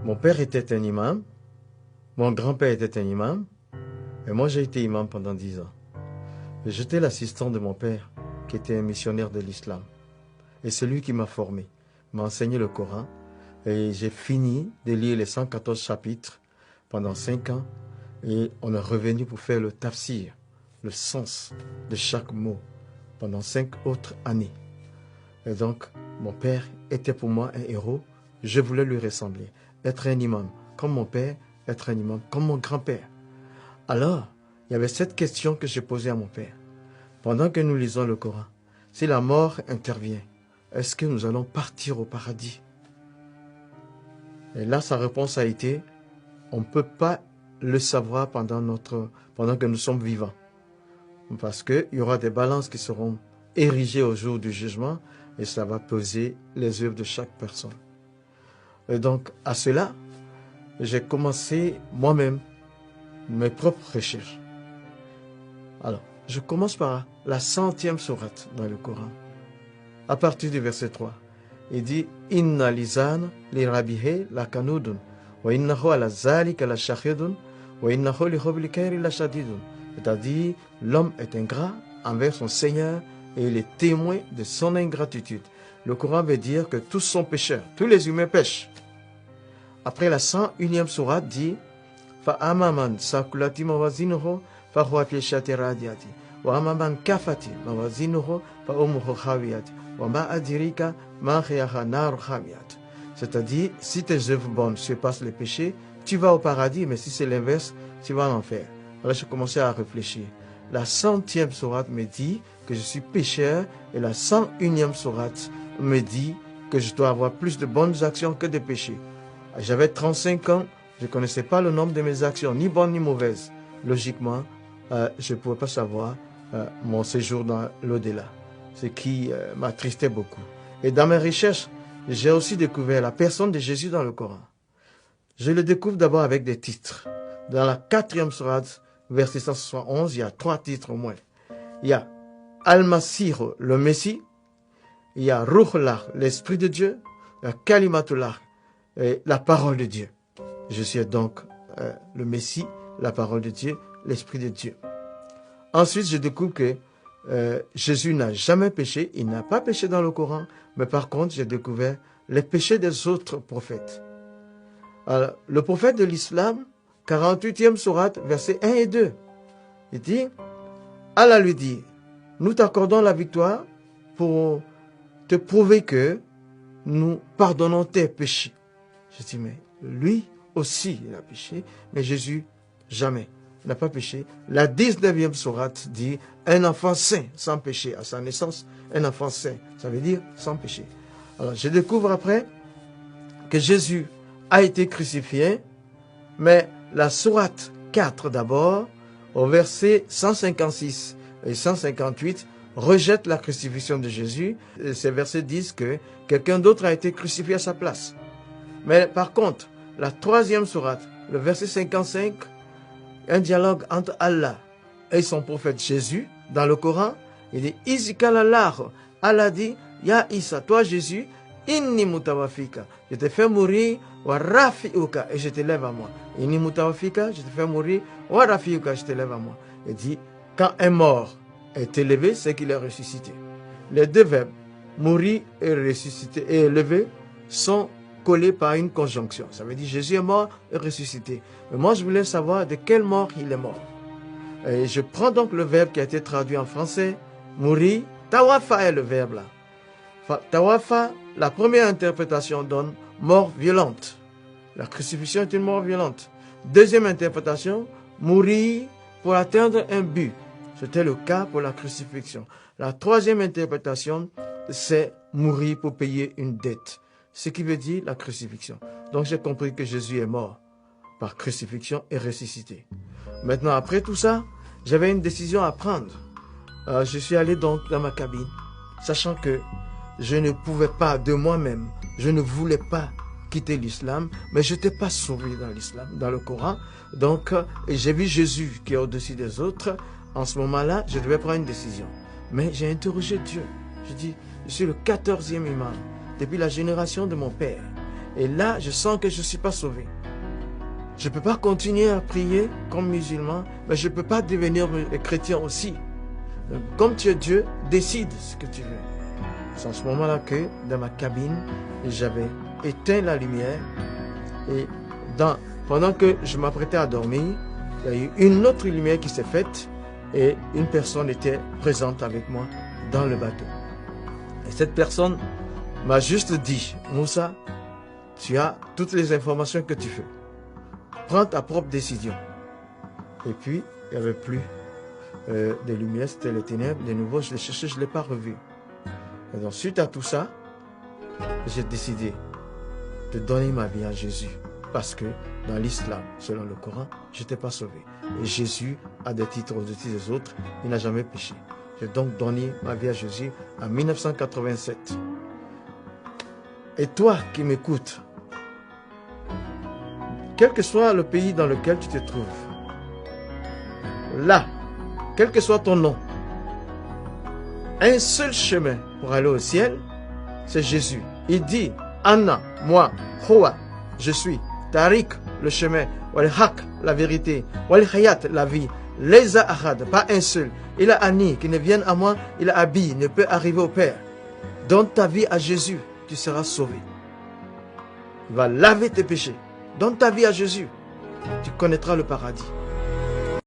Mon père était un imam, mon grand-père était un imam, et moi j'ai été imam pendant 10 ans. J'étais l'assistant de mon père, qui était un missionnaire de l'islam. Et c'est lui qui m'a formé, m'a enseigné le Coran, et j'ai fini de lire les 114 chapitres pendant 5 ans, et on est revenu pour faire le tafsir, le sens de chaque mot, pendant 5 autres années. Et donc, mon père était pour moi un héros, je voulais lui ressembler, être un imam comme mon père, être un imam comme mon grand-père. Alors, il y avait cette question que j'ai posée à mon père. Pendant que nous lisons le Coran, si la mort intervient, est-ce que nous allons partir au paradis? Et là, sa réponse a été, on ne peut pas le savoir pendant que nous sommes vivants. Parce qu'il y aura des balances qui seront érigées au jour du jugement et ça va peser les œuvres de chaque personne. Et donc, à cela, j'ai commencé moi-même mes propres recherches. Alors, je commence par la 100e sourate dans le Coran. À partir du verset 3, il dit « Inna lisan li rabihe la kanudun, wa innahu ala zalika la shahidun, wa innahu li hubli khairi la shadidun. » C'est-à-dire, l'homme est ingrat envers son Seigneur et il est témoin de son ingratitude. Le Coran veut dire que tous sont pécheurs, tous les humains pêchent. Après la 101e sourate dit « Fa'amaman sakulati mawazinuhu fahuwa fi shati radiyati, wa amaman kafati mawazinuhu fa'umuhu khawiyati, wa ma adirika ma khiyaha naru khawiyati. » C'est-à-dire, si tes œuvres bonnes surpassent les péchés, tu vas au paradis, mais si c'est l'inverse, tu vas en enfer. Alors j'ai commencé à réfléchir. La 100e sourate me dit que je suis pécheur et la 101e sourate me dit que je dois avoir plus de bonnes actions que de péchés. J'avais 35 ans, je ne connaissais pas le nombre de mes actions, ni bonnes ni mauvaises. Logiquement, je ne pouvais pas savoir mon séjour dans l'au-delà, ce qui m'attristait beaucoup. Et dans mes recherches, j'ai aussi découvert la personne de Jésus dans le Coran. Je le découvre d'abord avec des titres. Dans la 4e sourate, verset 171, il y a 3 titres au moins. Il y a Al-Masih, le Messie. Il y a Ruhullah, l'Esprit de Dieu. Il y a Kalimatullah, la parole de Dieu. Je suis donc le Messie, la parole de Dieu, l'Esprit de Dieu. Ensuite, je découvre que Jésus n'a jamais péché. Il n'a pas péché dans le Coran. Mais par contre, j'ai découvert les péchés des autres prophètes. Alors, le prophète de l'islam, 48e sourate, versets 1 et 2. Il dit, Allah lui dit, nous t'accordons la victoire pour te prouver que nous pardonnons tes péchés. Je dis, mais lui aussi, il a péché, mais Jésus, jamais. Il n'a pas péché. La 19e sourate dit, un enfant saint, sans péché, à sa naissance, un enfant saint, ça veut dire sans péché. Alors, je découvre après que Jésus a été crucifié, mais la sourate 4 d'abord, au verset 156 et 158, rejette la crucifixion de Jésus. Et ces versets disent que quelqu'un d'autre a été crucifié à sa place. Mais par contre, la 3e sourate, le verset 55, un dialogue entre Allah et son prophète Jésus, dans le Coran, il dit « Izikalallah » Allah dit « Ya Isa, toi Jésus, inni mutawafika, je te fais mourir, wa rafiuka, et je te lève à moi. Inni mutawafika, je te fais mourir, wa rafiuka, je te lève à moi. » Il dit, quand un mort est élevé, c'est qu'il est ressuscité. Les deux verbes, mourir et ressusciter et élever, sont collés par une conjonction. Ça veut dire Jésus est mort et ressuscité. Mais moi, je voulais savoir de quelle mort il est mort. Et je prends donc le verbe qui a été traduit en français, mourir. Tawafa est le verbe là. Tawafa, la première interprétation donne mort violente. La crucifixion est une mort violente. Deuxième interprétation, mourir pour atteindre un but. C'était le cas pour la crucifixion. La troisième interprétation, c'est mourir pour payer une dette. Ce qui veut dire la crucifixion. Donc j'ai compris que Jésus est mort par crucifixion et ressuscité. Maintenant, après tout ça, j'avais une décision à prendre. Je suis allé donc dans ma cabine, sachant que je ne pouvais pas de moi-même, je ne voulais pas quitter l'islam, mais je n'étais pas sauvé dans l'islam, dans le Coran. Donc, j'ai vu Jésus qui est au-dessus des autres. En ce moment-là, je devais prendre une décision. Mais j'ai interrogé Dieu. Je dis, je suis le 14e imam depuis la génération de mon père. Et là, je sens que je ne suis pas sauvé. Je ne peux pas continuer à prier comme musulman, mais je ne peux pas devenir chrétien aussi. Comme tu es Dieu, décide ce que tu veux. C'est en ce moment-là que, dans ma cabine, j'avais éteint la lumière. Et pendant que je m'apprêtais à dormir, il y a eu une autre lumière qui s'est faite et une personne était présente avec moi dans le bateau. Et cette personne m'a juste dit, Moussa, tu as toutes les informations que tu veux. Prends ta propre décision. Et puis, il n'y avait plus de lumière, c'était les ténèbres. De nouveau, je l'ai cherché, je ne l'ai pas revu. Et donc, suite à tout ça, j'ai décidé de donner ma vie à Jésus. Parce que dans l'islam, selon le Coran, je n'étais pas sauvé. Et Jésus a des titres au-dessus des autres. Il n'a jamais péché. J'ai donc donné ma vie à Jésus en 1987. Et toi qui m'écoutes, quel que soit le pays dans lequel tu te trouves, là, quel que soit ton nom, un seul chemin pour aller au ciel, c'est Jésus. Il dit, Anna, moi, Houa, je suis, Tariq, le chemin, Wal Haq, la vérité, Wal Hayat, la vie, Leza Ahad, pas un seul. Il a Ani, qui ne vienne à moi, il a Abi, ne peut arriver au Père. Donne ta vie à Jésus, tu seras sauvé. Il va laver tes péchés. Donne ta vie à Jésus, tu connaîtras le paradis.